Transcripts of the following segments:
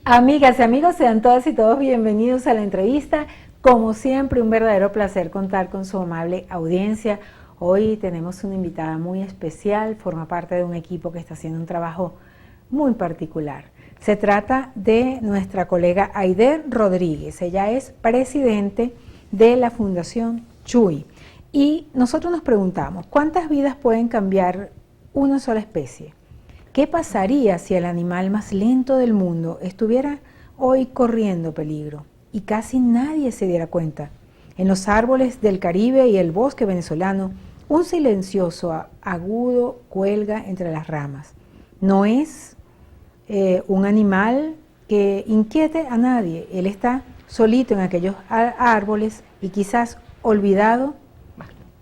Amigas y amigos, sean todas y todos bienvenidos a la entrevista. Como siempre, un verdadero placer contar con su amable audiencia. Hoy tenemos una invitada muy especial, forma parte de un equipo que está haciendo un trabajo muy particular. Se trata de nuestra colega Aide Rodríguez. Ella es presidente de la Fundación Chuy. Y nosotros nos preguntamos, ¿cuántas vidas pueden cambiar una sola especie? ¿Qué pasaría si el animal más lento del mundo estuviera hoy corriendo peligro y casi nadie se diera cuenta? En los árboles del Caribe y el bosque venezolano, un silencioso agudo cuelga entre las ramas. No es un animal que inquiete a nadie. Él está solito en aquellos árboles y quizás olvidado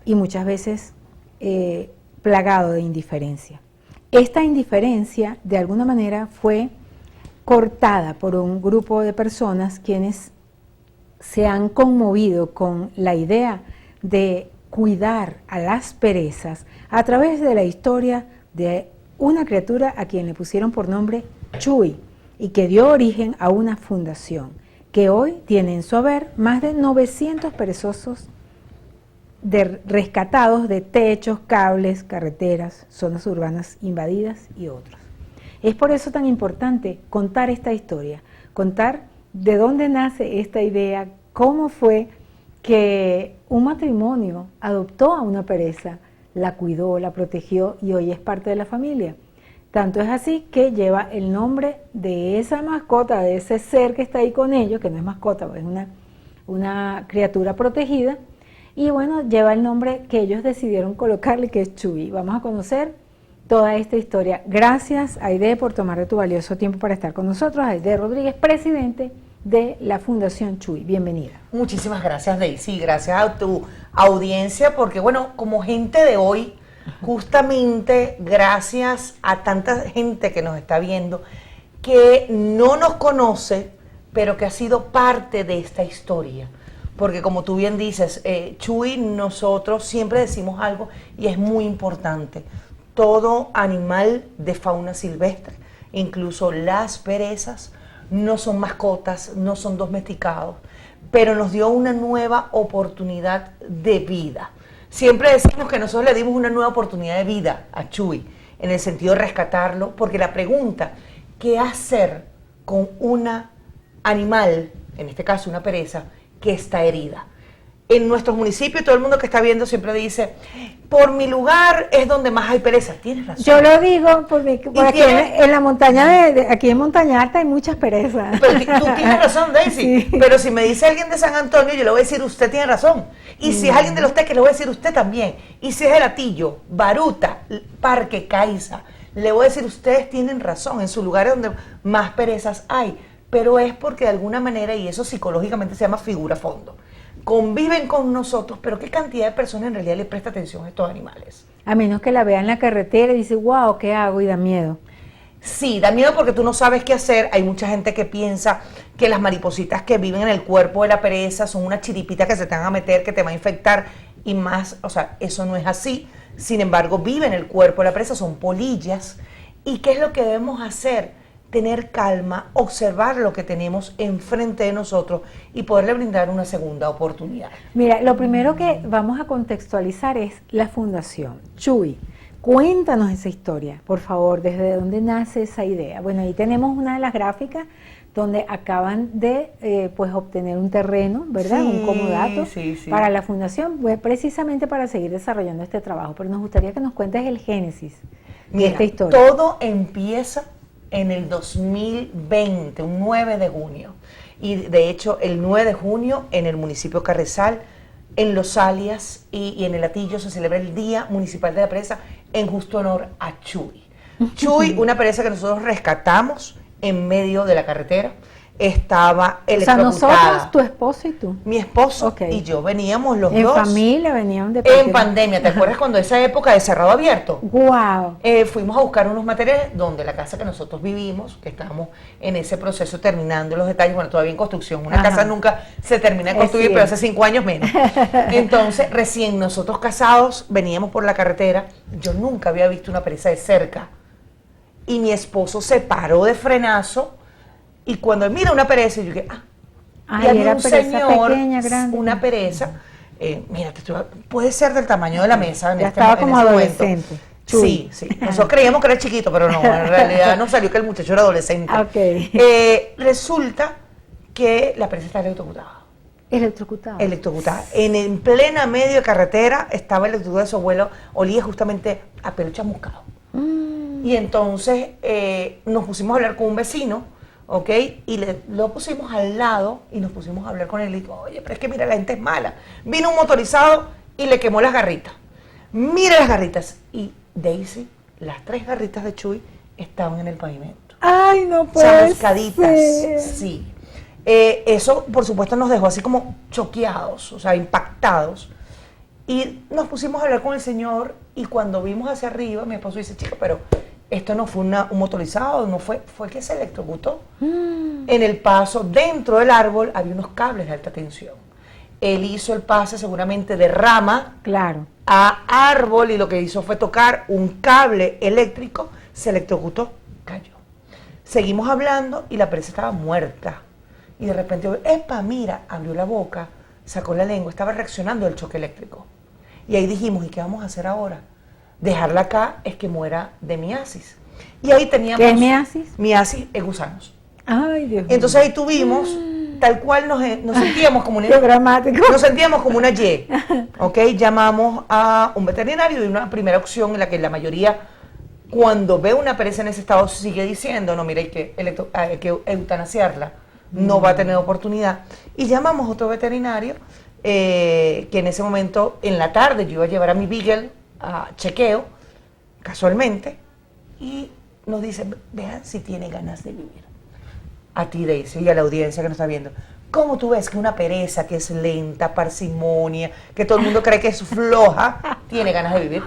y muchas veces plagado de indiferencia. Esta indiferencia, de alguna manera, fue cortada por un grupo de personas quienes se han conmovido con la idea de cuidar a las perezas a través de la historia de una criatura a quien le pusieron por nombre Chuy y que dio origen a una fundación que hoy tiene en su haber más de 900 perezosos rescatados de techos, cables, carreteras, zonas urbanas invadidas y otros. Es por eso tan importante contar esta historia, contar de dónde nace esta idea, cómo fue que un matrimonio adoptó a una pereza, la cuidó, la protegió y hoy es parte de la familia. Tanto es así que lleva el nombre de esa mascota, de ese ser que está ahí con ellos, que no es mascota, es una criatura protegida. Y bueno, lleva el nombre que ellos decidieron colocarle, que es Chuy. Vamos a conocer toda esta historia. Gracias, Aide, por tomar de tu valioso tiempo para estar con nosotros. Aide Rodríguez, presidente de la Fundación Chuy. Bienvenida. Muchísimas gracias, Daisy. Gracias a tu audiencia, porque bueno, como gente de hoy, justamente gracias a tanta gente que nos está viendo, que no nos conoce, pero que ha sido parte de esta historia. Porque como tú bien dices, Chuy, nosotros siempre decimos algo y es muy importante. Todo animal de fauna silvestre, incluso las perezas, no son mascotas, no son domesticados, pero nos dio una nueva oportunidad de vida. Siempre decimos que nosotros le dimos una nueva oportunidad de vida a Chuy, en el sentido de rescatarlo, porque la pregunta, ¿qué hacer con un animal, en este caso una pereza, que está herida? En nuestros municipios, todo el mundo que está viendo siempre dice, por mi lugar es donde más hay pereza. Tienes razón. Yo lo digo porque aquí en la montaña, aquí en Montaña Alta hay muchas perezas. Pero tú tienes razón, Daisy. Sí. Pero si me dice alguien de San Antonio, yo le voy a decir, usted tiene razón. Y si es alguien de Los Teques, le voy a decir, usted también. Y si es el Atillo, Baruta, Parque Caiza, le voy a decir, ustedes tienen razón. En su lugar es donde más perezas hay. Pero es porque de alguna manera, y eso psicológicamente se llama figura fondo, conviven con nosotros, pero ¿qué cantidad de personas en realidad le presta atención a estos animales? A menos que la vean en la carretera y dice, wow, ¿qué hago? Y da miedo. Sí, da miedo porque tú no sabes qué hacer. Hay mucha gente que piensa que las maripositas que viven en el cuerpo de la pereza son una chiripita que se te van a meter, que te va a infectar y más, o sea, eso no es así. Sin embargo, vive en el cuerpo de la pereza, son polillas. ¿Y qué es lo que debemos hacer? Tener calma, observar lo que tenemos enfrente de nosotros y poderle brindar una segunda oportunidad. Mira, lo primero que vamos a contextualizar es la Fundación Chuy. Cuéntanos esa historia, por favor, desde dónde nace esa idea. Bueno, ahí tenemos una de las gráficas donde acaban de pues obtener un terreno, ¿verdad? Sí, un comodato sí. para la Fundación, pues, precisamente para seguir desarrollando este trabajo. Pero nos gustaría que nos cuentes el génesis de esta historia. Todo empieza en el 2020, un 9 de junio. Y de hecho, el 9 de junio en el municipio Carrizal, en Los Alias y en el Atillo se celebra el Día Municipal de la Pereza en justo honor a Chuy. Chuy, una pereza que nosotros rescatamos en medio de la carretera. Estaba electrocutada. O sea, nosotros, tu esposo y tú. Mi esposo y yo veníamos los dos. En familia venían de En pandemia, ¿te acuerdas cuando esa época de cerrado abierto? ¡Wow! Fuimos a buscar unos materiales donde la casa que nosotros vivimos, que estábamos en ese proceso terminando los detalles, bueno, todavía en construcción. Una casa nunca se termina de construir, pero hace 5 años menos. Entonces, recién nosotros casados, veníamos por la carretera, yo nunca había visto una pereza de cerca. Y mi esposo se paró de frenazo, Y cuando él mira una pereza, yo dije, Ay, y había era un pereza señor, pequeña, grande. una pereza, mira, puede ser del tamaño de la mesa. Ya estaba como adolescente. Sí, sí. Nosotros creíamos que era chiquito, pero no, en realidad nos salió que el muchacho era adolescente. Ok. Resulta que la pereza está electrocutada. Electrocutada. Electrocutada. En plena medio de carretera estaba electrocutada de su abuelo, olía justamente a pelo chamuscado. Y entonces nos pusimos a hablar con un vecino, ¿ok? Y lo pusimos al lado y nos pusimos a hablar con él. Y digo, oye, pero es que mira, la gente es mala. Vino un motorizado y le quemó las garritas. Mira las garritas. Y Daisy, las 3 garritas de Chuy estaban en el pavimento. Ay, no puede Chamuscaditas, ser. sí. Eso, por supuesto, nos dejó así como choqueados, o sea, impactados. Y nos pusimos a hablar con el señor y cuando vimos hacia arriba, mi esposo dice, chico, pero esto no fue un motorizado, no fue que se electrocutó. En el paso, dentro del árbol, había unos cables de alta tensión. Él hizo el pase seguramente de rama Claro. a árbol y lo que hizo fue tocar un cable eléctrico, se electrocutó, cayó. Seguimos hablando y la pereza estaba muerta. Y de repente, ¡epa! Mira, abrió la boca, sacó la lengua, estaba reaccionando al choque eléctrico. Y ahí dijimos, ¿y qué vamos a hacer ahora? Dejarla acá es que muera de miasis. Y ahí teníamos... ¿Qué es miasis? Miasis es gusanos. Ay, Dios mío. Entonces ahí tuvimos, tal cual nos sentíamos como una... Qué dramático. Nos sentíamos como una Y, ¿ok? Llamamos a un veterinario y una primera opción en la que la mayoría, cuando ve una pereza en ese estado, sigue diciendo, no, mira, hay que eutanasiarla, no va a tener oportunidad. Y llamamos a otro veterinario, que en ese momento, en la tarde, yo iba a llevar a mi Beagle a chequeo, casualmente, y nos dice, vean si tiene ganas de vivir. A ti, Daisy, y a la audiencia que nos está viendo. ¿Cómo tú ves que una pereza que es lenta, parsimonia, que todo el mundo cree que es floja, tiene ganas de vivir?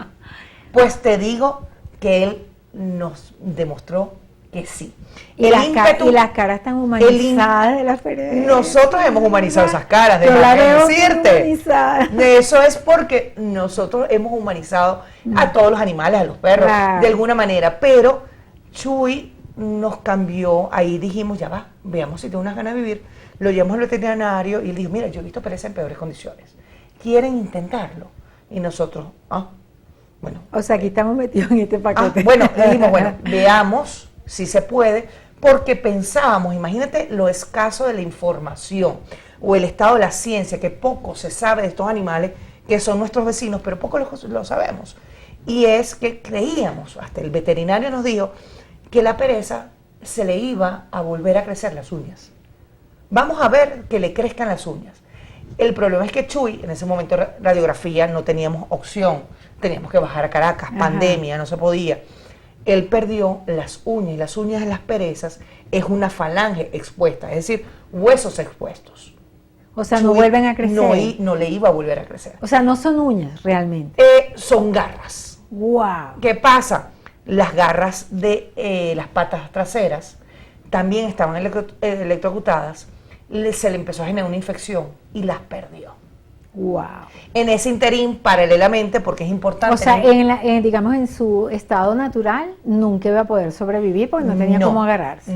Pues te digo que él nos demostró que sí. Y las caras tan humanizadas de las perezas. Nosotros hemos humanizado esas caras, Yo la veo decirte. humanizada. Eso es porque nosotros hemos humanizado a todos los animales, a los perros, Claro. de alguna manera, pero Chuy nos cambió, ahí dijimos, ya va, veamos si tiene unas ganas de vivir, lo llevamos al veterinario y él dijo, mira, yo he visto pereza en peores condiciones, ¿quieren intentarlo? Y nosotros, bueno. O sea, aquí estamos metidos en este paquete. Bueno, dijimos, bueno, veamos si se puede, porque pensábamos, imagínate lo escaso de la información o el estado de la ciencia, que poco se sabe de estos animales que son nuestros vecinos, pero poco lo sabemos. Y es que creíamos, hasta el veterinario nos dijo, que la pereza se le iba a volver a crecer las uñas. Vamos a ver que le crezcan las uñas. El problema es que Chuy, en ese momento radiografía, no teníamos opción, teníamos que bajar a Caracas, pandemia, no se podía. Él perdió las uñas, y las uñas de las perezas es una falange expuesta, es decir, huesos expuestos. O sea, no vuelven a crecer. No le iba a volver a crecer. O sea, no son uñas realmente. Son garras. ¡Wow! ¿Qué pasa? Las garras de las patas traseras también estaban electrocutadas, se le empezó a generar una infección y las perdió. ¡Wow! En ese interín, paralelamente, porque es importante... O sea, digamos, en su estado natural, nunca iba a poder sobrevivir porque no tenía cómo agarrarse.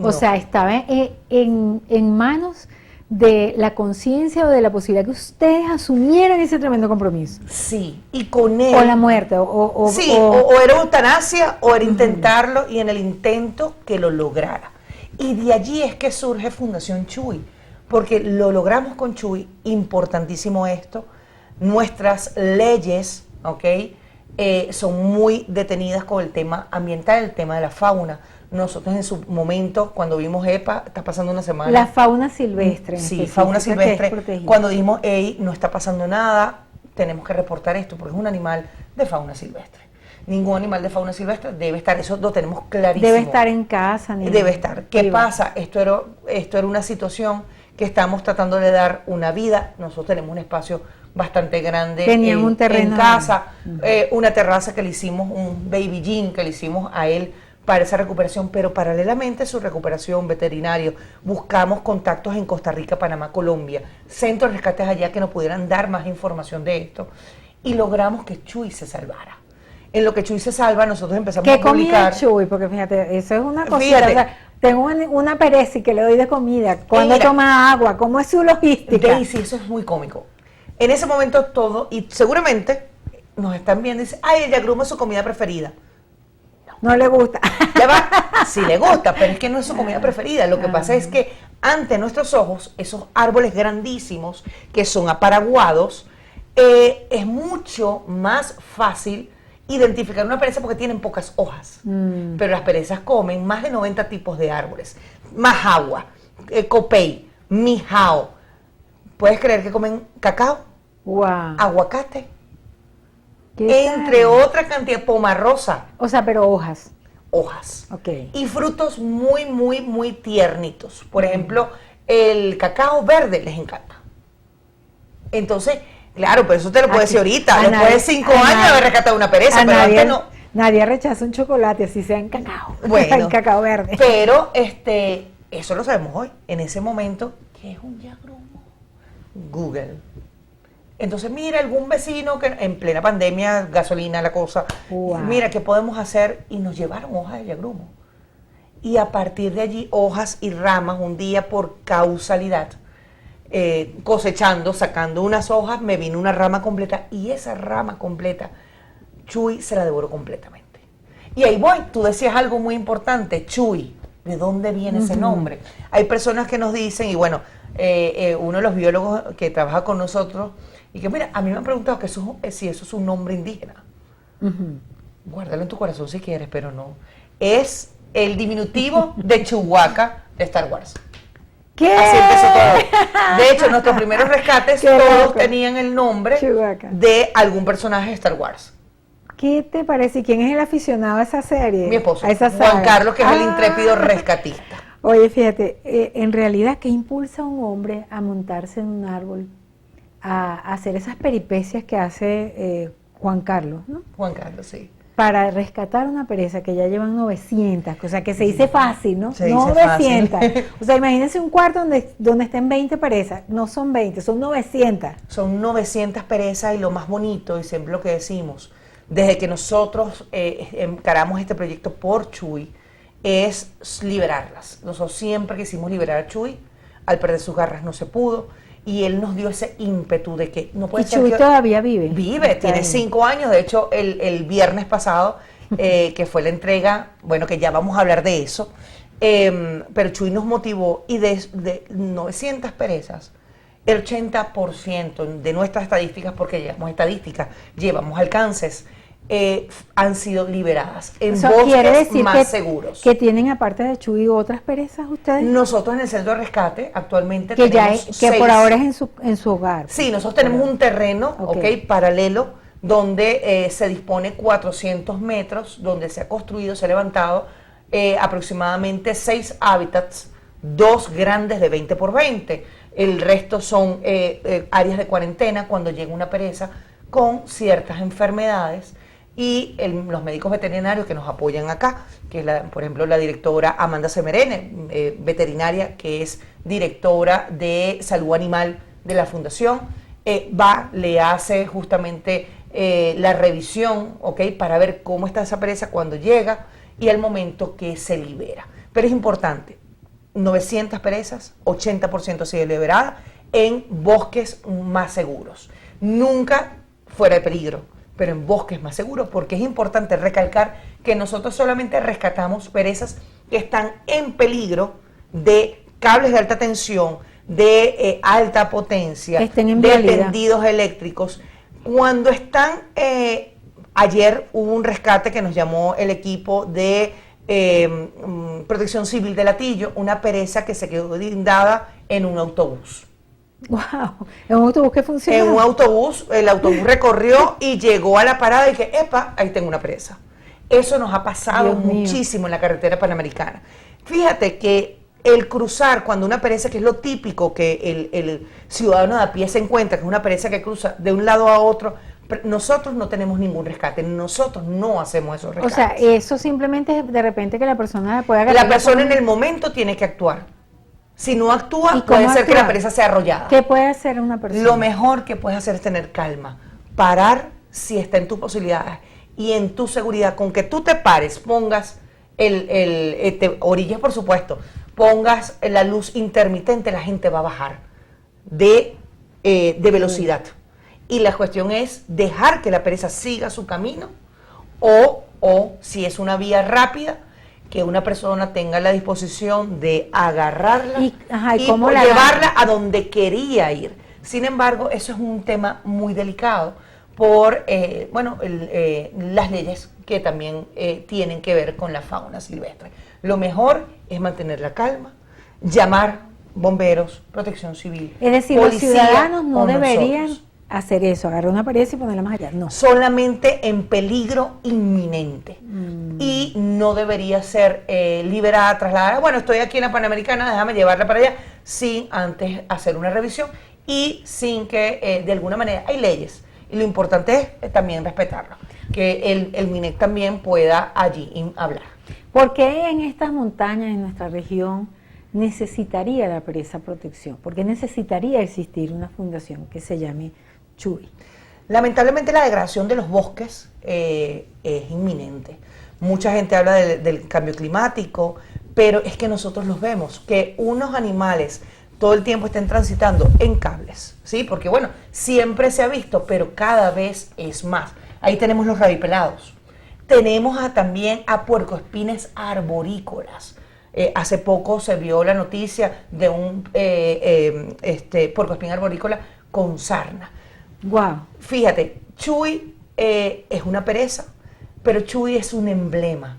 O sea, estaba en manos de la conciencia o de la posibilidad que ustedes asumieran ese tremendo compromiso. Sí, y con él... O la muerte, o era eutanasia o era intentarlo y en el intento que lo lograra. Y de allí es que surge Fundación Chuy, porque lo logramos con Chuy, importantísimo esto, nuestras leyes, ¿ok? Son muy detenidas con el tema ambiental, el tema de la fauna. Nosotros en su momento, cuando vimos EPA, está pasando una semana. La fauna silvestre. Sí, fauna silvestre. Cuando dijimos, hey, no está pasando nada, tenemos que reportar esto, porque es un animal de fauna silvestre. Ningún animal de fauna silvestre debe estar, eso lo tenemos clarísimo. Debe estar en casa. Debe estar. ¿Qué pasa? Esto era una situación que estamos tratando de dar una vida. Nosotros tenemos un espacio bastante grande. Tenían un terreno en casa, una terraza que le hicimos, un baby gym que le hicimos a él para esa recuperación, pero paralelamente a su recuperación veterinario, buscamos contactos en Costa Rica, Panamá, Colombia, centros de rescates allá que nos pudieran dar más información de esto, y logramos que Chuy se salvara. En lo que Chuy se salva, nosotros empezamos ¿Qué a publicar. comida Chuy? Porque fíjate, eso es una cosita. Fíjate. O sea, tengo una pereza y que le doy de comida. ¿Cuándo Mira, toma agua? ¿Cómo es su logística? Daisy, eso es muy cómico. En ese momento todo, y seguramente nos están viendo y dicen, ay, el yagrumo es su comida preferida. No le gusta. Ya va, sí le gusta, pero es que no es su comida preferida. Lo que pasa es que ante nuestros ojos, esos árboles grandísimos que son aparaguados, es mucho más fácil identificar una pereza porque tienen pocas hojas. Pero las perezas comen más de 90 tipos de árboles. Majagua, copey, mijao. ¿Puedes creer que comen cacao? Wow. Aguacate. ¿Qué Entre tal? otra cantidad, pomarrosa. O sea, pero hojas. Hojas. Ok. Y frutos muy, muy, muy tiernitos. Por ejemplo, el cacao verde les encanta. Entonces, claro, pero eso te lo puedo decir ahorita. Después de 5 años de haber rescatado una pereza, pero antes no. Nadie rechaza un chocolate, así sea en cacao. Bueno, en cacao verde. Pero eso lo sabemos hoy. En ese momento, ¿qué es un yagrumo? Google. Entonces, mira, algún vecino que en plena pandemia, gasolina, la cosa, Wow. mira, ¿qué podemos hacer? Y nos llevaron hojas de yagrumo. Y a partir de allí, hojas y ramas, un día por causalidad, cosechando, sacando unas hojas, me vino una rama completa, y esa rama completa, Chuy se la devoró completamente. Y ahí voy, tú decías algo muy importante, Chuy, ¿de dónde viene ese nombre? Hay personas que nos dicen, y bueno, uno de los biólogos que trabaja con nosotros, y que mira, a mí me han preguntado que si eso es un nombre indígena. Guárdalo en tu corazón si quieres, pero no. Es el diminutivo de Chewbacca de Star Wars. ¿Qué? Así empezó todo. De hecho, nuestros primeros rescates Qué todos loco. tenían el nombre Chewbacca. de algún personaje de Star Wars. ¿Qué te parece? ¿Y quién es el aficionado a esa serie? Mi esposo, A esa Juan saga. Carlos, que es el Ah. intrépido rescatista. Oye, fíjate, en realidad, ¿qué impulsa a un hombre a montarse en un árbol, a hacer esas peripecias que hace Juan Carlos, ¿no? Juan Carlos, sí. Para rescatar una pereza que ya llevan 900, o sea, que se dice fácil, ¿no? Se dice 900. fácil. O sea, imagínense un cuarto donde estén 20 perezas. No son 20, son 900. Son 900 perezas y lo más bonito, y siempre lo que decimos, desde que nosotros encaramos este proyecto por Chuy, es liberarlas. Nosotros siempre quisimos liberar a Chuy, al perder sus garras no se pudo, y él nos dio ese ímpetu de que no puede Y ser Chuy que... todavía vive. Vive, Está tiene bien. 5 años, de hecho el viernes pasado, que fue la entrega, bueno, que ya vamos a hablar de eso, pero Chuy nos motivó, y de 900 perezas, el 80% de nuestras estadísticas, porque llevamos estadísticas, llevamos alcances, han sido liberadas en Eso bosques quiere decir más seguros. que tienen, aparte de Chuy, otras perezas ustedes. Nosotros en el centro de rescate actualmente que ya tenemos es, que por 6. ahora es en su hogar. Sí, nosotros tenemos un terreno, Ok. paralelo, donde se dispone 400 metros, donde se ha construido, se ha levantado aproximadamente 6 hábitats, 2 grandes de 20 por 20. El resto son áreas de cuarentena cuando llega una pereza con ciertas enfermedades, y los médicos veterinarios que nos apoyan acá, que es por ejemplo la directora Amanda Semerene, veterinaria, que es directora de salud animal de la fundación, le hace justamente la revisión, para ver cómo está esa pereza cuando llega y el momento que se libera. Pero es importante, 900 perezas, 80% ha sido liberada en bosques más seguros. Nunca fuera de peligro, pero en bosques más seguros, porque es importante recalcar que nosotros solamente rescatamos perezas que están en peligro de cables de alta tensión, de alta potencia, Que estén en de vialidad. tendidos eléctricos. Cuando están, ayer hubo un rescate que nos llamó el equipo de Protección Civil de Latillo, una pereza que se quedó guindada en un autobús. Wow, es un autobús que funciona. En un autobús, el autobús recorrió y llegó a la parada y dije, epa, ahí tengo una presa. Eso nos ha pasado Dios mío. muchísimo en la carretera panamericana. Fíjate que el cruzar, cuando una pereza, que es lo típico que el ciudadano de a pie se encuentra, que es una pereza que cruza de un lado a otro, nosotros no tenemos ningún rescate, nosotros no hacemos esos O rescates. sea, eso simplemente es de repente que la persona pueda agarrar. La persona en el momento tiene que actuar. Si no ¿Y actúa, cómo puede ser que actúa? la pereza sea arrollada. ¿Qué puede hacer una persona? Lo mejor que puedes hacer es tener calma, parar si está en tus posibilidades y en tu seguridad, con que tú te pares, pongas te orillas por supuesto, pongas la luz intermitente, la gente va a bajar de velocidad. Y la cuestión es dejar que la pereza siga su camino o si es una vía rápida, que una persona tenga la disposición de agarrarla y llevarla a donde quería ir. Sin embargo, eso es un tema muy delicado por las leyes que también tienen que ver con la fauna silvestre. Lo mejor es mantener la calma, llamar bomberos, protección civil, es decir, policía, los ciudadanos no deberían hacer eso, agarrar una pared y ponerla más allá, no. Solamente en peligro inminente. Y no debería ser liberada, trasladada. Bueno, estoy aquí en la Panamericana, déjame llevarla para allá, sin antes hacer una revisión y sin que de alguna manera, hay leyes, y lo importante es también respetarlas, que el MINEC también pueda allí hablar. ¿Por qué en estas montañas, en nuestra región, necesitaría la presa protección? ¿Por qué necesitaría existir una fundación que se llame Chuy? Lamentablemente la degradación de los bosques es inminente. Mucha gente habla del cambio climático, pero es que nosotros los vemos, que unos animales todo el tiempo estén transitando en cables, ¿sí? Porque bueno, siempre se ha visto, pero cada vez es más. Ahí tenemos los rabipelados. Tenemos también a puercoespines arborícolas. Hace poco se vio la noticia de un puercoespín arborícola con sarna. Wow. Fíjate, Chuy es una pereza, pero Chuy es un emblema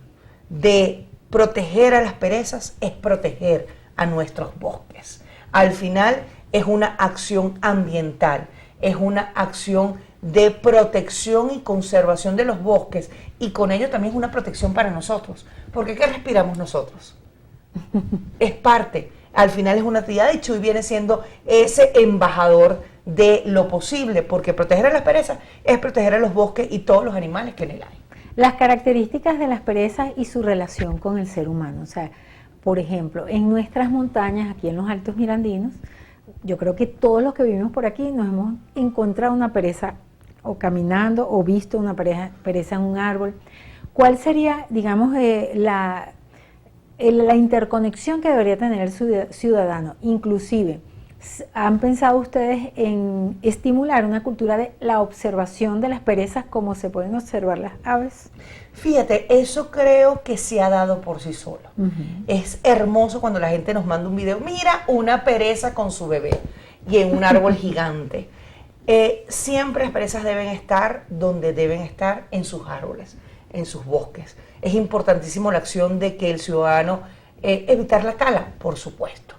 de proteger a las perezas, es proteger a nuestros bosques. Al final es una acción ambiental, es una acción de protección y conservación de los bosques, y con ello también es una protección para nosotros, porque ¿qué respiramos nosotros? Es parte, al final es una actividad, y Chuy viene siendo ese embajador de lo posible, porque proteger a las perezas es proteger a los bosques y todos los animales que en él hay. Las características de las perezas y su relación con el ser humano, o sea, por ejemplo, en nuestras montañas, aquí en los Altos Mirandinos, yo creo que todos los que vivimos por aquí nos hemos encontrado una pereza o caminando o visto una pereza en un árbol. ¿Cuál sería, digamos, la interconexión que debería tener el ciudadano? Inclusive, ¿han pensado ustedes en estimular una cultura de la observación de las perezas como se pueden observar las aves? Fíjate, eso creo que se ha dado por sí solo. Es hermoso cuando la gente nos manda un video, mira una pereza con su bebé y en un árbol gigante. Siempre las perezas deben estar donde deben estar, en sus árboles, en sus bosques. Es importantísimo la acción de que el ciudadano, evitar la tala, por supuesto.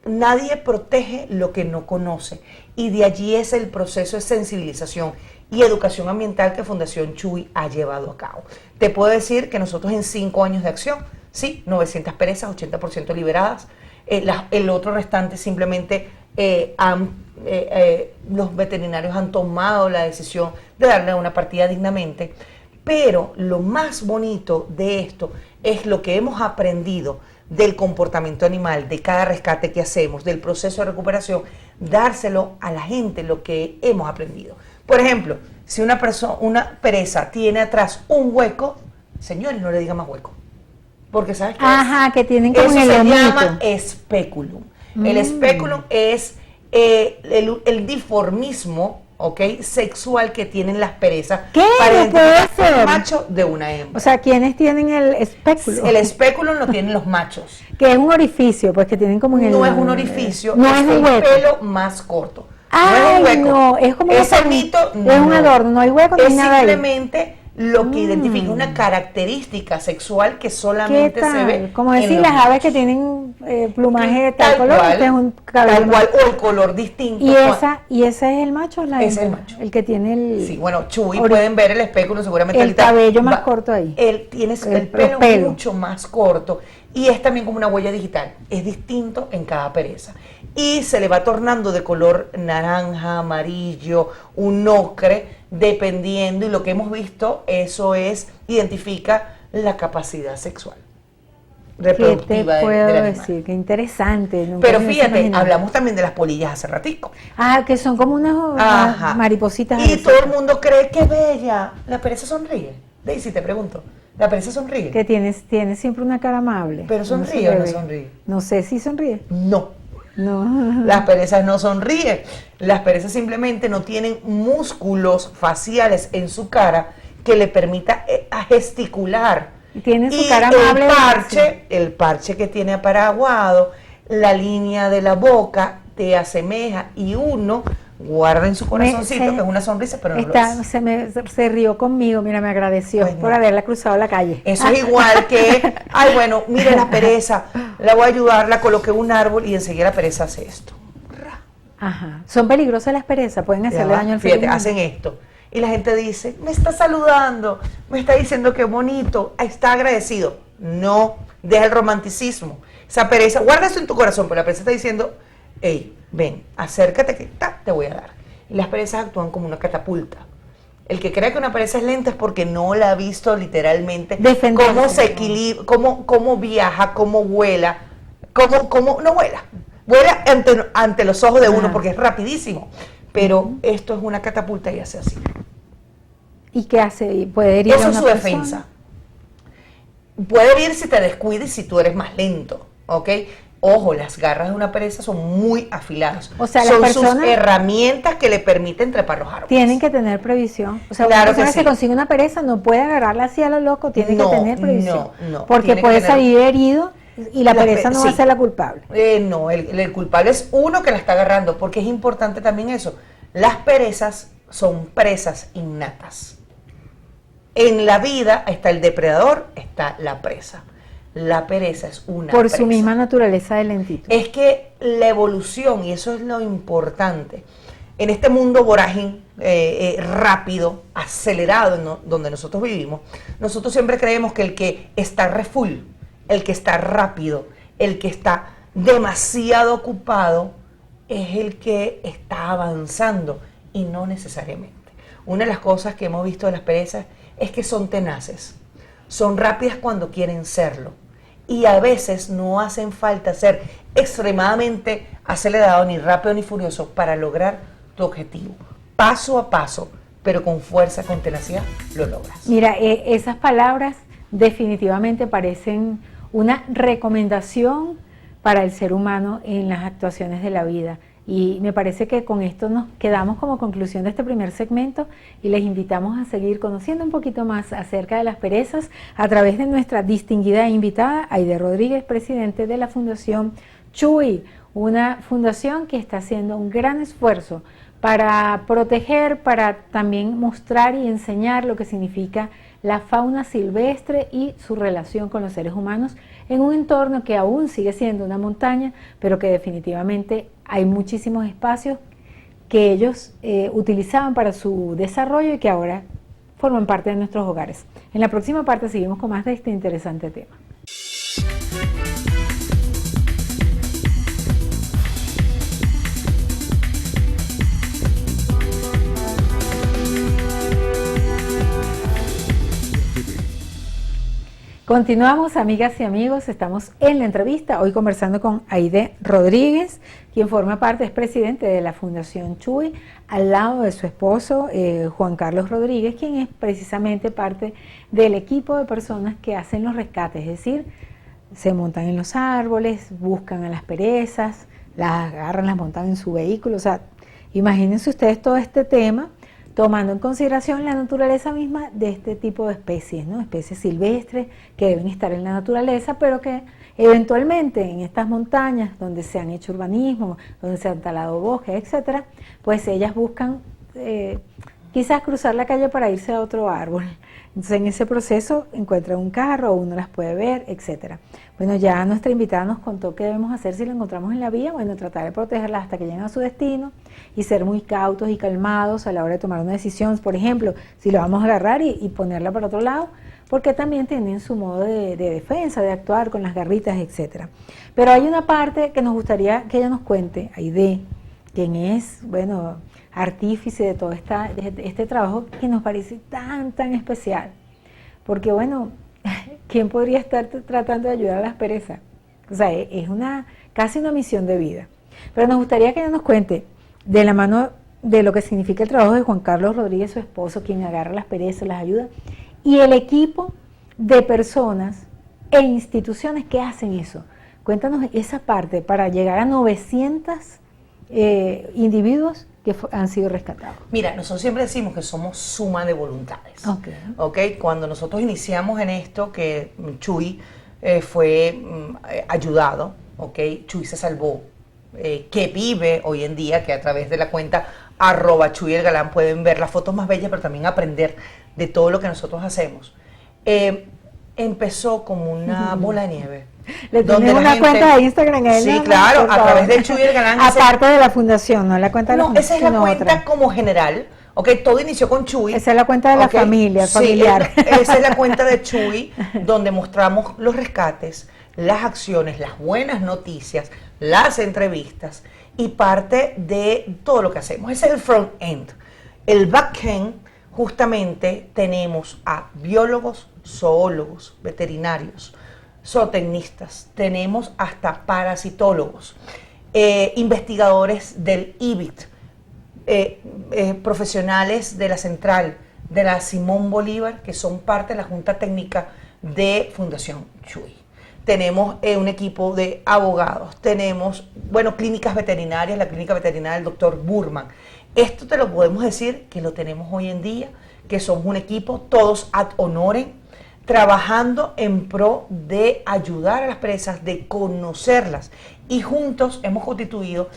Nadie protege lo que no conoce, y de allí es el proceso de sensibilización y educación ambiental que Fundación Chuy ha llevado a cabo. Te puedo decir que nosotros en 5 años de acción, sí, 900 perezas, 80% liberadas, el otro restante simplemente los veterinarios han tomado la decisión de darle una partida dignamente, pero lo más bonito de esto es lo que hemos aprendido del comportamiento animal, de cada rescate que hacemos, del proceso de recuperación, dárselo a la gente lo que hemos aprendido. Por ejemplo, si una pereza tiene atrás un hueco, señores, no le diga más hueco, porque ¿sabes qué es? Que tienen como eso en el se lomito. llama especulum. El especulum es el diformismo, ¿ok?, sexual que tienen las perezas. ¿Qué? Para No puede identificar ser. un macho de una hembra. O sea, ¿quiénes tienen el espéculo? El especulum lo tienen los machos. Que es un orificio, pues que tienen como en el... No es un orificio, no es es un el hueco. pelo más corto. Ay, no es un hueco. no, es como ese un mito, es un adorno, no hay hueco, no hay es nada ahí. simplemente lo que identifica una característica sexual que ¿Qué solamente se ve tal? Como en decir, los las aves machos. que tienen plumaje de tal Tal color, cual, este es un cabello tal cual, más- o el color distinto. y ese es el macho, o la Ese es el hembra? macho. El que tiene el... Sí, bueno, Chuy, ori- pueden ver el espéculo seguramente el ahorita cabello más corto ahí. Él tiene el pelo. pelo mucho más corto, y es también como una huella digital, es distinto en cada pereza. Y se le va tornando de color naranja, amarillo, un ocre, dependiendo, y lo que hemos visto, eso identifica la capacidad sexual. reproductiva ¿Qué te puedo del animal. decir? Qué interesante. Pero fíjate, hablamos también de las polillas hace ratico. Que son como unas maripositas. Y todo el mundo cree que bella. La pereza sonríe. Daisy, te pregunto, ¿la pereza sonríe? Que tiene siempre una cara amable. ¿Pero sonríe o no sonríe? No sé si sonríe. No. No. Las perezas no sonríen. Las perezas simplemente no tienen músculos faciales en su cara que le permita gesticular. Tiene su cara amable. El parche que tiene aparaguado, la línea de la boca te asemeja y uno guarda en su corazoncito que es una sonrisa, pero no lo es. Se rió conmigo, mira, me agradeció por haberla cruzado la calle. Eso es igual que, ay, bueno, mire la pereza, la voy a ayudar, la coloqué en un árbol y enseguida la pereza hace esto. Ajá. Son peligrosas las perezas, pueden hacerle daño al fíjate, hacen esto. Y la gente dice, me está saludando, me está diciendo que bonito, está agradecido. No, deja el romanticismo. Esa pereza, guarda eso en tu corazón, pero la pereza está diciendo, hey, ven, acércate que te voy a dar. Y las perezas actúan como una catapulta. El que cree que una pereza es lenta es porque no la ha visto literalmente cómo se equilibra, cómo viaja, cómo vuela, cómo no vuela. Vuela ante los ojos de uno porque es rapidísimo. Pero esto es una catapulta y hace así. ¿Y qué hace? ¿Puede herir a una persona? Eso es su defensa. Puede herir si te descuides y si tú eres más lento, ¿ok? Ojo, las garras de una pereza son muy afiladas. O sea, son sus herramientas que le permiten trepar los árboles. Tienen que tener previsión. O sea, claro, una persona que se consigue una pereza no puede agarrarla así a lo loco, tiene que tener previsión. No, porque puede salir herido y la pereza no va a ser la culpable. No, el culpable es uno que la está agarrando, porque es importante también eso. Las perezas son presas innatas. En la vida está el depredador, está la presa. La pereza es una por presa. Su misma naturaleza de lentitud. Es que la evolución, y eso es lo importante, en este mundo vorágine, rápido, acelerado, donde nosotros vivimos, nosotros siempre creemos que el que está full, el que está rápido, el que está demasiado ocupado, es el que está avanzando, y no necesariamente. Una de las cosas que hemos visto de las perezas es que son tenaces, son rápidas cuando quieren serlo, y a veces no hacen falta ser extremadamente acelerado, ni rápido, ni furioso para lograr tu objetivo. Paso a paso, pero con fuerza, con tenacidad, lo logras. Mira, esas palabras definitivamente parecen una recomendación para el ser humano en las actuaciones de la vida. Y me parece que con esto nos quedamos como conclusión de este primer segmento y les invitamos a seguir conociendo un poquito más acerca de las perezas a través de nuestra distinguida invitada, Aide Rodríguez, presidente de la Fundación Chuy, una fundación que está haciendo un gran esfuerzo para proteger, para también mostrar y enseñar lo que significa la fauna silvestre y su relación con los seres humanos en un entorno que aún sigue siendo una montaña, pero que definitivamente hay muchísimos espacios que ellos utilizaban para su desarrollo y que ahora forman parte de nuestros hogares. En la próxima parte seguimos con más de este interesante tema. Continuamos, amigas y amigos, estamos en la entrevista, hoy conversando con Aide Rodríguez, quien forma parte, es presidente de la Fundación Chuy, al lado de su esposo Juan Carlos Rodríguez, quien es precisamente parte del equipo de personas que hacen los rescates, es decir, se montan en los árboles, buscan a las perezas, las agarran, las montan en su vehículo, o sea, imagínense ustedes todo este tema, tomando en consideración la naturaleza misma de este tipo de especies, ¿no? Especies silvestres que deben estar en la naturaleza, pero que eventualmente en estas montañas donde se han hecho urbanismo, donde se han talado bosques, etcétera, pues ellas buscan quizás cruzar la calle para irse a otro árbol. Entonces en ese proceso encuentran un carro, uno las puede ver, etcétera. Bueno, ya nuestra invitada nos contó qué debemos hacer si la encontramos en la vía. Bueno, tratar de protegerlas hasta que lleguen a su destino y ser muy cautos y calmados a la hora de tomar una decisión. Por ejemplo, si lo vamos a agarrar y ponerla para otro lado, porque también tienen su modo de defensa, de actuar con las garritas, etcétera. Pero hay una parte que nos gustaría que ella nos cuente, Aide, quien es, bueno, artífice de todo este trabajo que nos parece tan especial. Porque, bueno, ¿quién podría estar tratando de ayudar a las perezas? O sea, es casi una misión de vida. Pero nos gustaría que nos cuente de la mano de lo que significa el trabajo de Juan Carlos Rodríguez, su esposo, quien agarra las perezas, las ayuda, y el equipo de personas e instituciones que hacen eso. Cuéntanos esa parte para llegar a 900 individuos que han sido rescatados. Mira, nosotros siempre decimos que somos suma de voluntades. Okay. Cuando nosotros iniciamos en esto, que Chuy fue ayudado, Chuy se salvó, que vive hoy en día, que a través de la cuenta @ChuyElGalán pueden ver las fotos más bellas, pero también aprender de todo lo que nosotros hacemos. Empezó como una bola de nieve. Le tiene una cuenta de Instagram a él. Sí, claro, a través de Chuy El Galán. Aparte de la fundación, no la cuenta de la fundación. No, esa es la cuenta otra. Como general. Todo inició con Chuy. Esa es la cuenta de la familia, familiar. Sí, esa es la cuenta de Chuy, donde mostramos los rescates, las acciones, las buenas noticias, las entrevistas y parte de todo lo que hacemos. Ese es el front end. El back end, justamente, tenemos a biólogos, zoólogos, veterinarios, zootecnistas, tenemos hasta parasitólogos, investigadores del IBIT, profesionales de la central, de la Simón Bolívar, que son parte de la Junta Técnica de Fundación Chuy. Tenemos un equipo de abogados, tenemos, clínicas veterinarias, la clínica veterinaria del doctor Burman. Esto te lo podemos decir que lo tenemos hoy en día, que somos un equipo, todos ad honorem, trabajando en pro de ayudar a las presas, de conocerlas. Y juntos hemos constituido,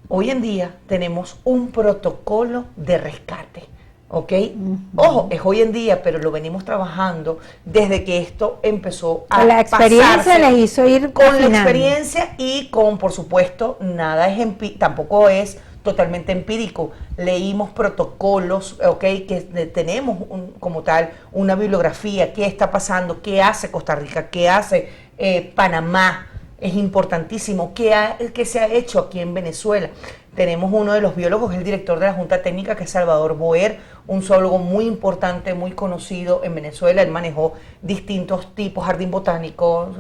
hoy en día tenemos un protocolo de rescate. Ojo, es hoy en día, pero lo venimos trabajando desde que esto empezó a la experiencia les hizo ir con la experiencia y con, por supuesto, tampoco es totalmente empírico. Leímos protocolos, que tenemos como tal una bibliografía, qué está pasando, qué hace Costa Rica, qué hace Panamá, es importantísimo, qué se ha hecho aquí en Venezuela. Tenemos uno de los biólogos, el director de la Junta Técnica, que es Salvador Boer, un zoólogo muy importante, muy conocido en Venezuela. Él manejó distintos tipos, jardín botánico,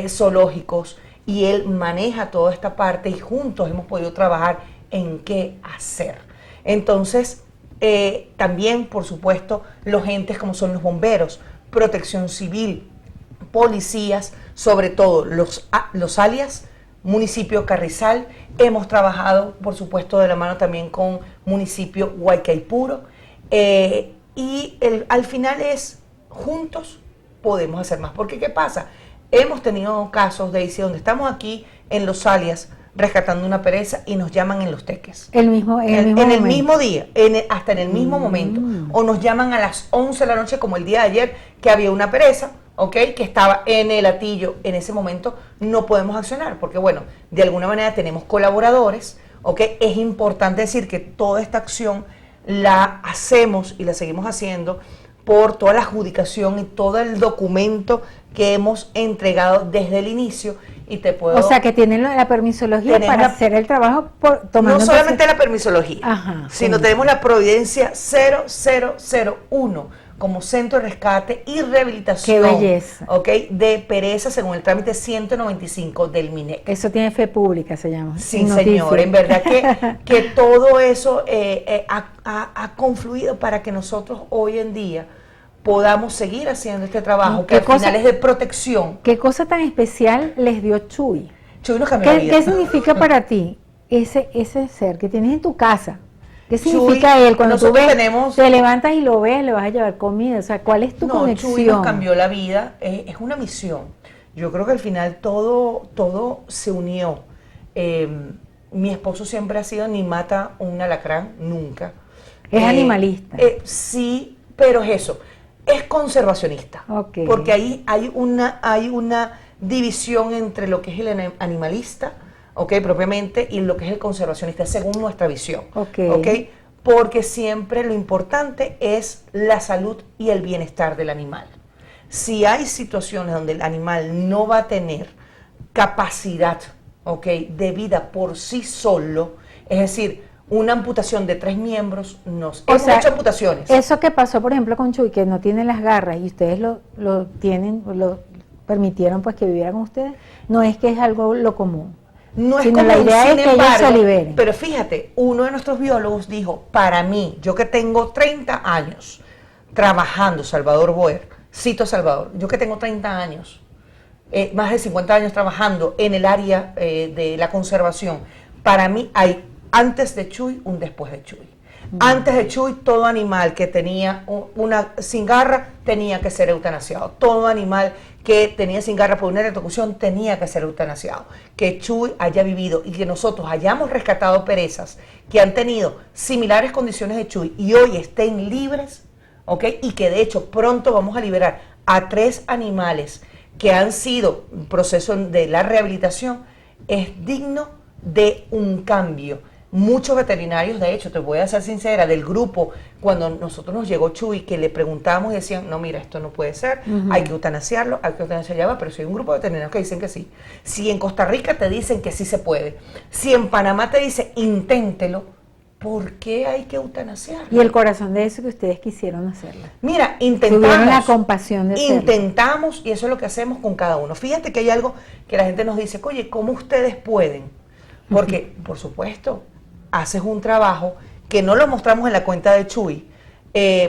zoológicos, y él maneja toda esta parte y juntos hemos podido trabajar en qué hacer. Entonces, también, por supuesto, los entes como son los bomberos, protección civil, policías, sobre todo los alias, municipio Carrizal. Hemos trabajado, por supuesto, de la mano también con municipio Huaycaipuro. Al final es, juntos podemos hacer más. Porque, ¿qué pasa? Hemos tenido casos, Daisy, donde estamos aquí en los alias rescatando una pereza y nos llaman en los teques. En el mismo día, hasta en el mismo momento. O nos llaman a las 11 de la noche, como el día de ayer, que había una pereza, que estaba en el hatillo. En ese momento no podemos accionar, porque de alguna manera tenemos colaboradores, Es importante decir que toda esta acción la hacemos y la seguimos haciendo por toda la adjudicación y todo el documento que hemos entregado desde el inicio. Y te puedo, o sea, que tienen la permisología para hacer el trabajo tomando... No solamente la permisología, sino tenemos la Providencia 0001 como centro de rescate y rehabilitación. ¡Qué belleza! De pereza según el trámite 195 del MINEC. Eso tiene fe pública, se llama. Sí, señor, en verdad que todo eso ha confluido para que nosotros hoy en día podamos seguir haciendo este trabajo, que al final es de protección. ¿Qué cosa tan especial les dio Chuy? Chuy nos cambió la vida. ¿Qué significa para ti ese ser que tienes en tu casa? ¿Qué significa Chuy, él? Cuando tú te levantas y lo ves, le vas a llevar comida. O sea, ¿cuál es tu conexión? Chuy nos cambió la vida. Es una misión. Yo creo que al final todo se unió. Mi esposo siempre ha sido ni mata un alacrán, nunca. Es animalista. Sí, pero es eso. Es conservacionista, porque ahí hay una división entre lo que es el animalista, propiamente, y lo que es el conservacionista, según nuestra visión, porque siempre lo importante es la salud y el bienestar del animal. Si hay situaciones donde el animal no va a tener capacidad, de vida por sí solo, es decir, una amputación de 3 miembros, hemos hecho amputaciones. Eso que pasó, por ejemplo, con Chuy, que no tiene las garras y ustedes lo tienen, lo permitieron pues que viviera con ustedes, no es que es algo lo común. No es sino común, la idea sin es que embargo, ellos se liberen. pero fíjate, uno de nuestros biólogos dijo, para mí, yo que tengo 30 años trabajando, Salvador Boer, cito a Salvador, yo que tengo 30 años, más de 50 años trabajando en el área de la conservación, para mí hay antes de Chuy, un después de Chuy. Antes de Chuy, todo animal que tenía una sin garra tenía que ser eutanasiado. Todo animal que tenía sin garra por una electrocución tenía que ser eutanasiado. Que Chuy haya vivido y que nosotros hayamos rescatado perezas que han tenido similares condiciones de Chuy y hoy estén libres, ¿ok? Y que de hecho pronto vamos a liberar a 3 animales que han sido un proceso de la rehabilitación, es digno de un cambio. Muchos veterinarios, de hecho, te voy a ser sincera, del grupo, cuando nosotros nos llegó Chuy, que le preguntamos y decían, no, mira, esto no puede ser, hay que eutanasiarlo, hay que eutanasiarlo, pero si hay un grupo de veterinarios que dicen que sí, si en Costa Rica te dicen que sí se puede, si en Panamá te dicen, inténtelo, ¿por qué hay que eutanasiarlo? Y el corazón de eso que ustedes quisieron hacerlo. Mira, intentamos. Tuvieron la compasión de hacerlo. Intentamos, y eso es lo que hacemos con cada uno. Fíjate que hay algo que la gente nos dice, oye, ¿cómo ustedes pueden? Porque, por supuesto, haces un trabajo que no lo mostramos en la cuenta de Chuy,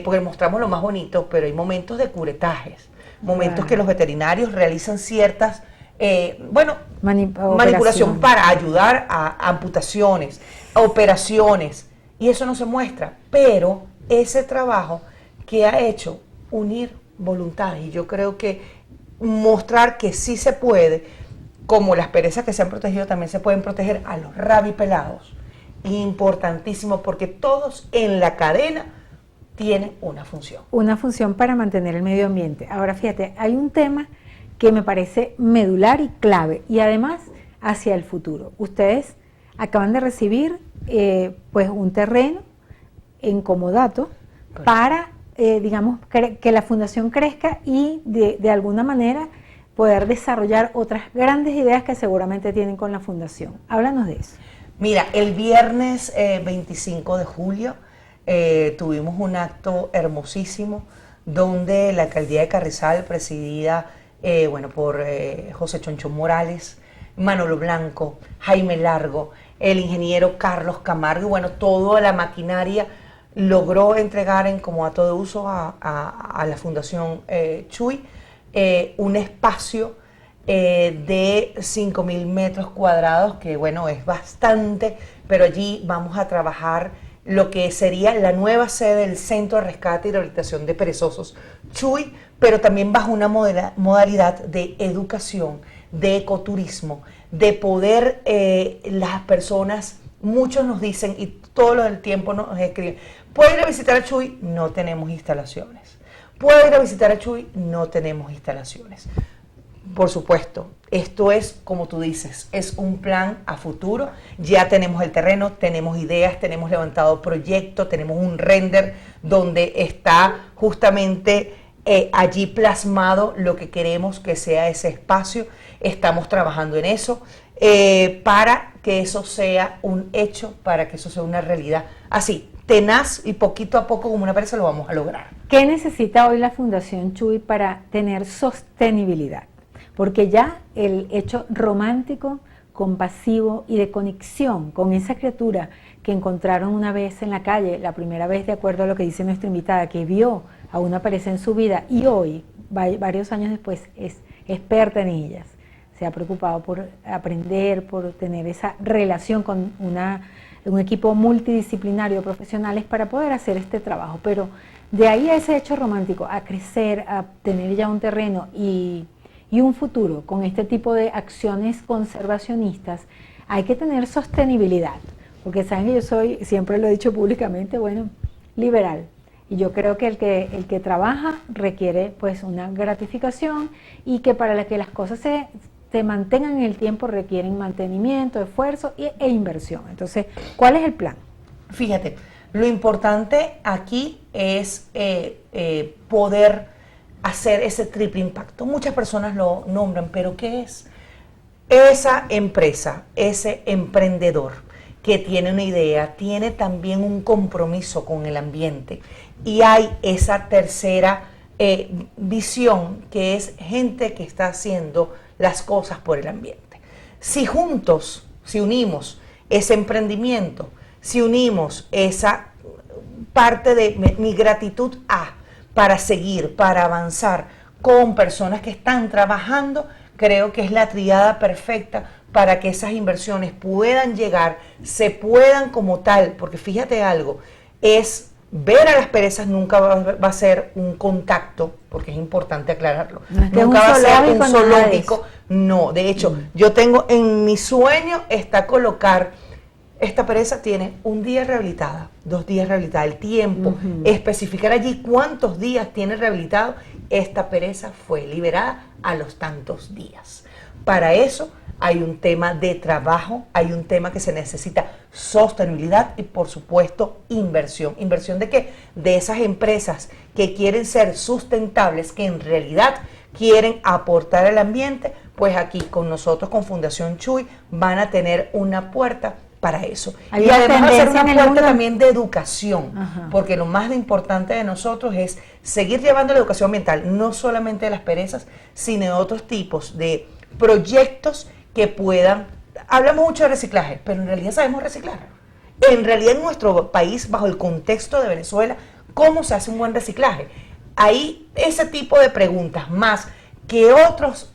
porque mostramos lo más bonito, pero hay momentos de curetajes, momentos que los veterinarios realizan ciertas, manipulación para ayudar a amputaciones, a operaciones, y eso no se muestra, pero ese trabajo que ha hecho unir voluntades, y yo creo que mostrar que sí se puede, como las perezas que se han protegido también se pueden proteger a los rabipelados, importantísimo, porque todos en la cadena tienen una función. Una función para mantener el medio ambiente. Ahora fíjate, hay un tema que me parece medular y clave, y además hacia el futuro. Ustedes acaban de recibir pues un terreno en Comodato para, digamos, que la fundación crezca y de alguna manera poder desarrollar otras grandes ideas que seguramente tienen con la fundación. Háblanos de eso. Mira, el viernes 25 de julio tuvimos un acto hermosísimo donde la alcaldía de Carrizal, presidida por José Chonchón Morales, Manolo Blanco, Jaime Largo, el ingeniero Carlos Camargo, y bueno, toda la maquinaria logró entregar en comodato de uso a la Fundación Chuy un espacio de 5.000 metros cuadrados, que bueno, es bastante, pero allí vamos a trabajar lo que sería la nueva sede del Centro de Rescate y Rehabilitación de Perezosos Chuy, pero también bajo una modalidad de educación, de ecoturismo, de poder las personas, muchos nos dicen y todo el tiempo nos escriben, ¿puedo ir a visitar a Chuy? No tenemos instalaciones. ¿Puedo ir a visitar a Chuy? No tenemos instalaciones. Por supuesto, esto es, como tú dices, es un plan a futuro. Ya tenemos el terreno, tenemos ideas, tenemos levantado proyectos, tenemos un render donde está justamente allí plasmado lo que queremos que sea ese espacio. Estamos trabajando en eso para que eso sea un hecho, para que eso sea una realidad. Así, tenaz y poquito a poco como una pereza lo vamos a lograr. ¿Qué necesita hoy la Fundación Chuy para tener sostenibilidad? Porque ya el hecho romántico, compasivo y de conexión con esa criatura que encontraron una vez en la calle, la primera vez, de acuerdo a lo que dice nuestra invitada, que vio a una pereza en su vida y hoy, varios años después, es experta en ellas. Se ha preocupado por aprender, por tener esa relación con un equipo multidisciplinario de profesionales para poder hacer este trabajo. Pero de ahí a ese hecho romántico, a crecer, a tener ya un terreno y un futuro con este tipo de acciones conservacionistas, hay que tener sostenibilidad, porque saben que yo soy, siempre lo he dicho públicamente, liberal, y yo creo que el que trabaja requiere pues una gratificación, y que para que las cosas se mantengan en el tiempo requieren mantenimiento, esfuerzo e inversión. Entonces, ¿cuál es el plan? Fíjate, lo importante aquí es poder hacer ese triple impacto. Muchas personas lo nombran, pero ¿qué es? Esa empresa, ese emprendedor que tiene una idea, tiene también un compromiso con el ambiente. Y hay esa tercera visión, que es gente que está haciendo las cosas por el ambiente. Si juntos, si unimos ese emprendimiento, si unimos esa parte de mi gratitud para seguir, para avanzar con personas que están trabajando, creo que es la triada perfecta para que esas inversiones puedan llegar, se puedan como tal, porque fíjate algo, es ver a las perezas nunca va a ser un contacto, porque es importante aclararlo. No es que nunca va a ser un zoológico. De no, de hecho, yo tengo en mi sueño está colocar, esta pereza tiene un día rehabilitada, 2 días rehabilitada, el tiempo, especificar allí cuántos días tiene rehabilitado, esta pereza fue liberada a los tantos días. Para eso hay un tema de trabajo, hay un tema que se necesita sostenibilidad y por supuesto inversión. ¿Inversión de qué? De esas empresas que quieren ser sustentables, que en realidad quieren aportar al ambiente, pues aquí con nosotros, con Fundación Chuy, van a tener una puerta para eso. Y además va a ser una puerta también de educación, porque lo más importante de nosotros es seguir llevando la educación ambiental, no solamente de las perezas, sino de otros tipos de proyectos que puedan, hablamos mucho de reciclaje, pero en realidad sabemos reciclar. En realidad en nuestro país, bajo el contexto de Venezuela, ¿cómo se hace un buen reciclaje? Ahí ese tipo de preguntas, más que otros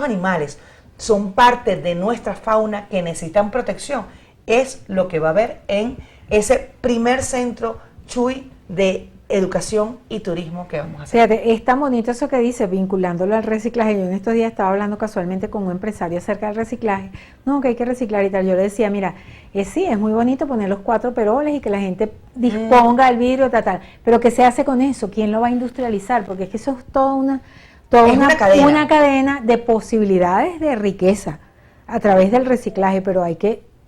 animales son parte de nuestra fauna que necesitan protección, es lo que va a haber en ese primer centro Chuy de educación y turismo que vamos a hacer. Fíjate, es tan bonito eso que dice, vinculándolo al reciclaje. Yo en estos días estaba hablando casualmente con un empresario acerca del reciclaje. No, que hay que reciclar y tal. Yo le decía, mira, sí, es muy bonito poner los 4 peroles y que la gente disponga el vidrio, tal, pero ¿qué se hace con eso? ¿Quién lo va a industrializar? Porque es que eso es toda una cadena de posibilidades de riqueza a través del reciclaje, pero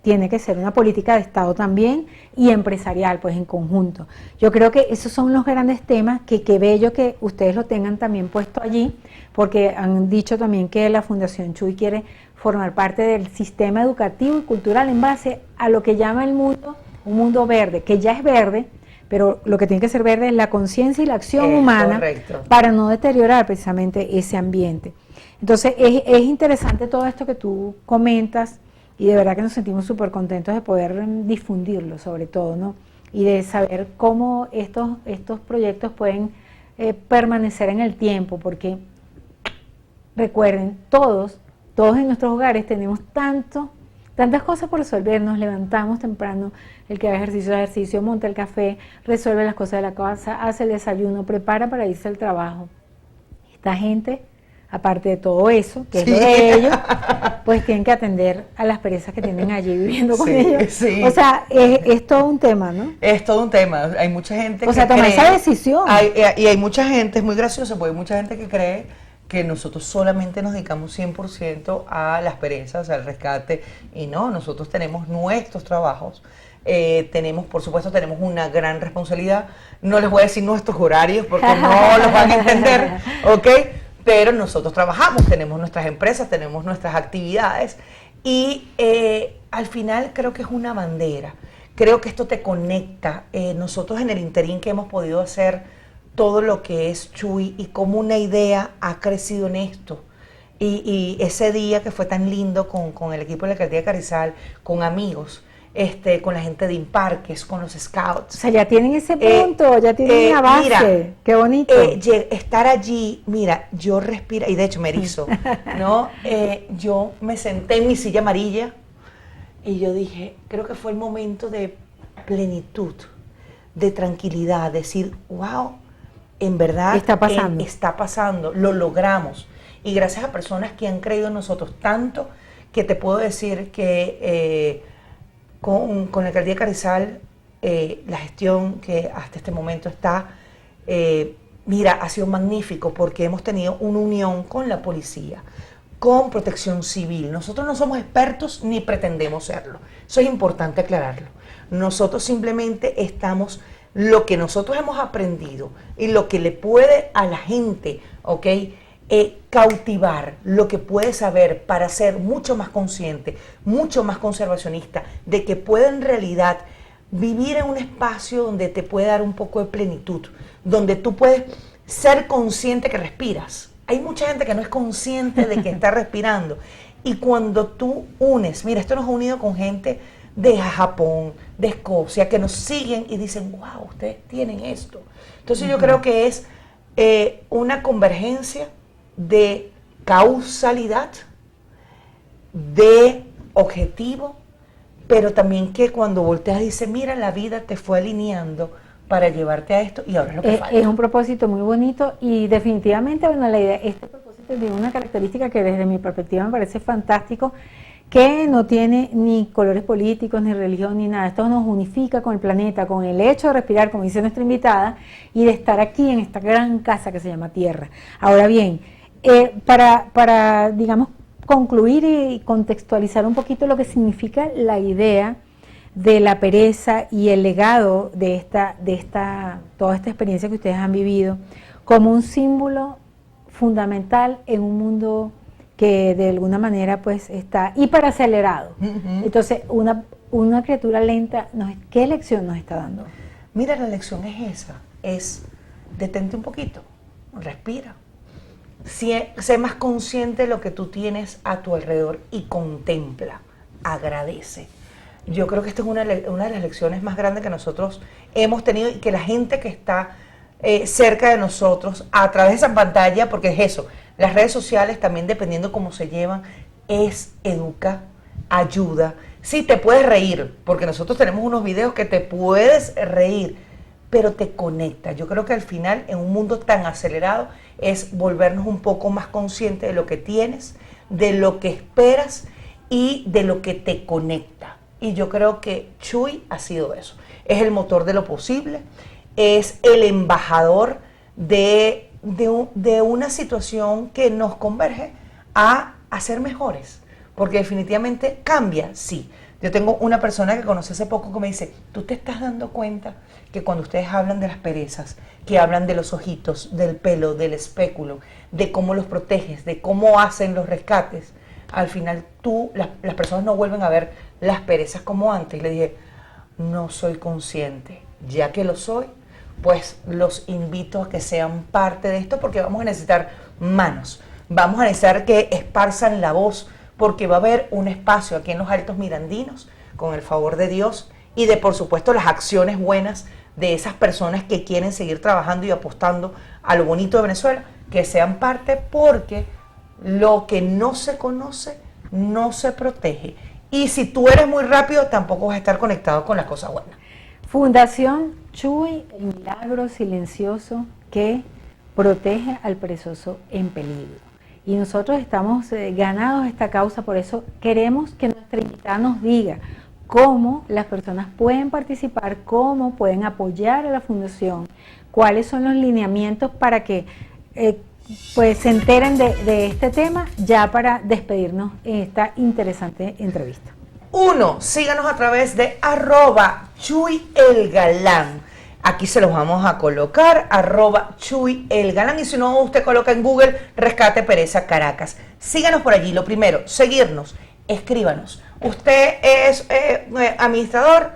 tiene que ser una política de Estado también y empresarial, pues en conjunto. Yo creo que esos son los grandes temas que qué bello que ustedes lo tengan también puesto allí, porque han dicho también que la Fundación Chuy quiere formar parte del sistema educativo y cultural en base a lo que llama el mundo, un mundo verde, que ya es verde, pero lo que tiene que ser verde es la conciencia y la acción humana, correcto, para no deteriorar precisamente ese ambiente. Entonces es interesante todo esto que tú comentas, y de verdad que nos sentimos súper contentos de poder difundirlo sobre todo, ¿no? Y de saber cómo estos proyectos pueden permanecer en el tiempo, porque recuerden, todos en nuestros hogares tenemos tantas cosas por resolver. Nos levantamos temprano, el que haga ejercicio, monta el café, resuelve las cosas de la casa, hace el desayuno, prepara para irse al trabajo. Esta gente, aparte de todo eso, que es lo de ellos, pues tienen que atender a las perezas que tienen allí viviendo con ellos. Sí. O sea, es todo un tema, ¿no? Es todo un tema. Hay mucha gente que toma esa decisión. Y hay mucha gente, es muy gracioso, porque hay mucha gente que cree que nosotros solamente nos dedicamos 100% a las perezas, al rescate, y no, nosotros tenemos nuestros trabajos. Por supuesto, tenemos una gran responsabilidad. No les voy a decir nuestros horarios porque no los van a entender, ¿ok? Pero nosotros trabajamos, tenemos nuestras empresas, tenemos nuestras actividades y al final creo que es una bandera. Creo que esto te conecta. Nosotros en el interín que hemos podido hacer todo lo que es Chuy y cómo una idea ha crecido en esto. Y ese día que fue tan lindo con el equipo de la Alcaldía de Carrizal, con amigos, con la gente de Imparques, con los scouts. O sea, ya tienen ese punto, ya tienen una base. Mira, qué bonito. Estar allí, mira, yo respiro, y de hecho me erizo, ¿no? Yo me senté en mi silla amarilla y yo dije, creo que fue el momento de plenitud, de tranquilidad, decir, wow, en verdad está pasando, lo logramos. Y gracias a personas que han creído en nosotros tanto, que te puedo decir que con la Alcaldía de Carrizal, la gestión que hasta este momento está, mira, ha sido magnífico porque hemos tenido una unión con la policía, con Protección Civil. Nosotros no somos expertos ni pretendemos serlo. Eso es importante aclararlo. Nosotros simplemente estamos, lo que nosotros hemos aprendido y lo que le puede a la gente, ¿ok?, cautivar lo que puedes saber para ser mucho más consciente, mucho más conservacionista, de que pueda en realidad vivir en un espacio donde te puede dar un poco de plenitud, donde tú puedes ser consciente que respiras. Hay mucha gente que no es consciente de que está respirando. Y cuando tú unes, mira, esto nos ha unido con gente de Japón, de Escocia, que nos siguen y dicen, wow, ustedes tienen esto. Entonces yo creo que es una convergencia de causalidad, de objetivo, pero también que cuando volteas dices, mira, la vida te fue alineando para llevarte a esto y ahora es lo que falta. Es un propósito muy bonito y definitivamente, bueno, la idea, este propósito tiene una característica que desde mi perspectiva me parece fantástico, que no tiene ni colores políticos, ni religión, ni nada. Esto nos unifica con el planeta, con el hecho de respirar, como dice nuestra invitada, y de estar aquí en esta gran casa que se llama Tierra. Ahora bien, para, digamos, concluir y contextualizar un poquito lo que significa la idea de la pereza y el legado de toda esta experiencia que ustedes han vivido, como un símbolo fundamental en un mundo que de alguna manera pues está hiperacelerado. Entonces, una criatura lenta, ¿qué lección nos está dando? Mira, la lección es esa, es detente un poquito, respira. Sé más consciente de lo que tú tienes a tu alrededor y contempla, agradece. Yo creo que esta es una de las lecciones más grandes que nosotros hemos tenido y que la gente que está cerca de nosotros, a través de esa pantalla, porque es eso, las redes sociales también dependiendo cómo se llevan, educa, ayuda. Sí, te puedes reír, porque nosotros tenemos unos videos que te puedes reír, pero te conecta. Yo creo que al final, en un mundo tan acelerado, es volvernos un poco más conscientes de lo que tienes, de lo que esperas y de lo que te conecta. Y yo creo que Chuy ha sido eso. Es el motor de lo posible, es el embajador de una situación que nos converge a ser mejores. Porque definitivamente cambia, sí. Yo tengo una persona que conocí hace poco que me dice, ¿tú te estás dando cuenta que cuando ustedes hablan de las perezas, que hablan de los ojitos, del pelo, del espéculo, de cómo los proteges, de cómo hacen los rescates, al final las personas no vuelven a ver las perezas como antes? Y le dije, no soy consciente. Ya que lo soy, pues los invito a que sean parte de esto, porque vamos a necesitar manos, vamos a necesitar que esparzan la voz, porque va a haber un espacio aquí en los Altos Mirandinos, con el favor de Dios y de, por supuesto, las acciones buenas de esas personas que quieren seguir trabajando y apostando a lo bonito de Venezuela, que sean parte, porque lo que no se conoce no se protege. Y si tú eres muy rápido, tampoco vas a estar conectado con las cosas buenas. Fundación Chuy, el milagro silencioso que protege al perezoso en peligro. Y nosotros estamos ganados a esta causa, por eso queremos que nuestra invitada nos diga cómo las personas pueden participar, cómo pueden apoyar a la fundación, cuáles son los lineamientos para que pues se enteren de este tema, ya para despedirnos en esta interesante entrevista. 1, síganos a través de @ChuyElGalán. Aquí se los vamos a colocar, @ChuyElGalán. Y si no, usted coloca en Google Rescate Pereza Caracas. Síganos por allí. Lo primero, seguirnos, escríbanos. Usted es administrador,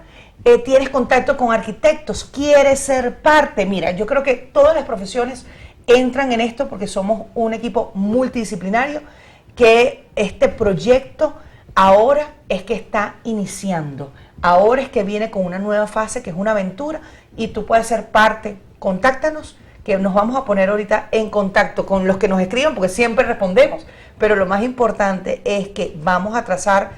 tienes contacto con arquitectos, quiere ser parte. Mira, yo creo que todas las profesiones entran en esto porque somos un equipo multidisciplinario, que este proyecto ahora es que está iniciando. Ahora es que viene con una nueva fase, que es una aventura, y tú puedes ser parte. Contáctanos, que nos vamos a poner ahorita en contacto con los que nos escriban, porque siempre respondemos, pero lo más importante es que vamos a trazar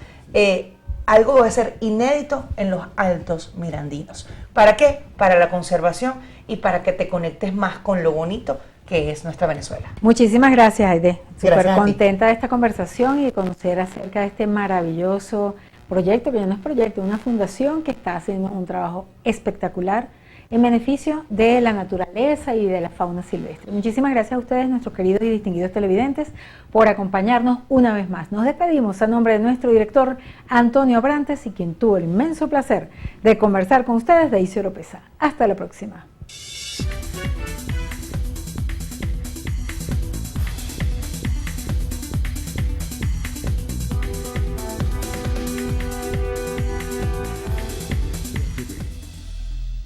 algo que va a ser inédito en los Altos Mirandinos. ¿Para qué? Para la conservación y para que te conectes más con lo bonito que es nuestra Venezuela. Muchísimas gracias, Aide. Súper contenta de esta conversación y de conocer acerca de este maravilloso proyecto, que ya no es proyecto, es una fundación que está haciendo un trabajo espectacular en beneficio de la naturaleza y de la fauna silvestre. Muchísimas gracias a ustedes, nuestros queridos y distinguidos televidentes, por acompañarnos una vez más. Nos despedimos a nombre de nuestro director Antonio Abrantes y quien tuvo el inmenso placer de conversar con ustedes, Daisy Oropesa. Hasta la próxima.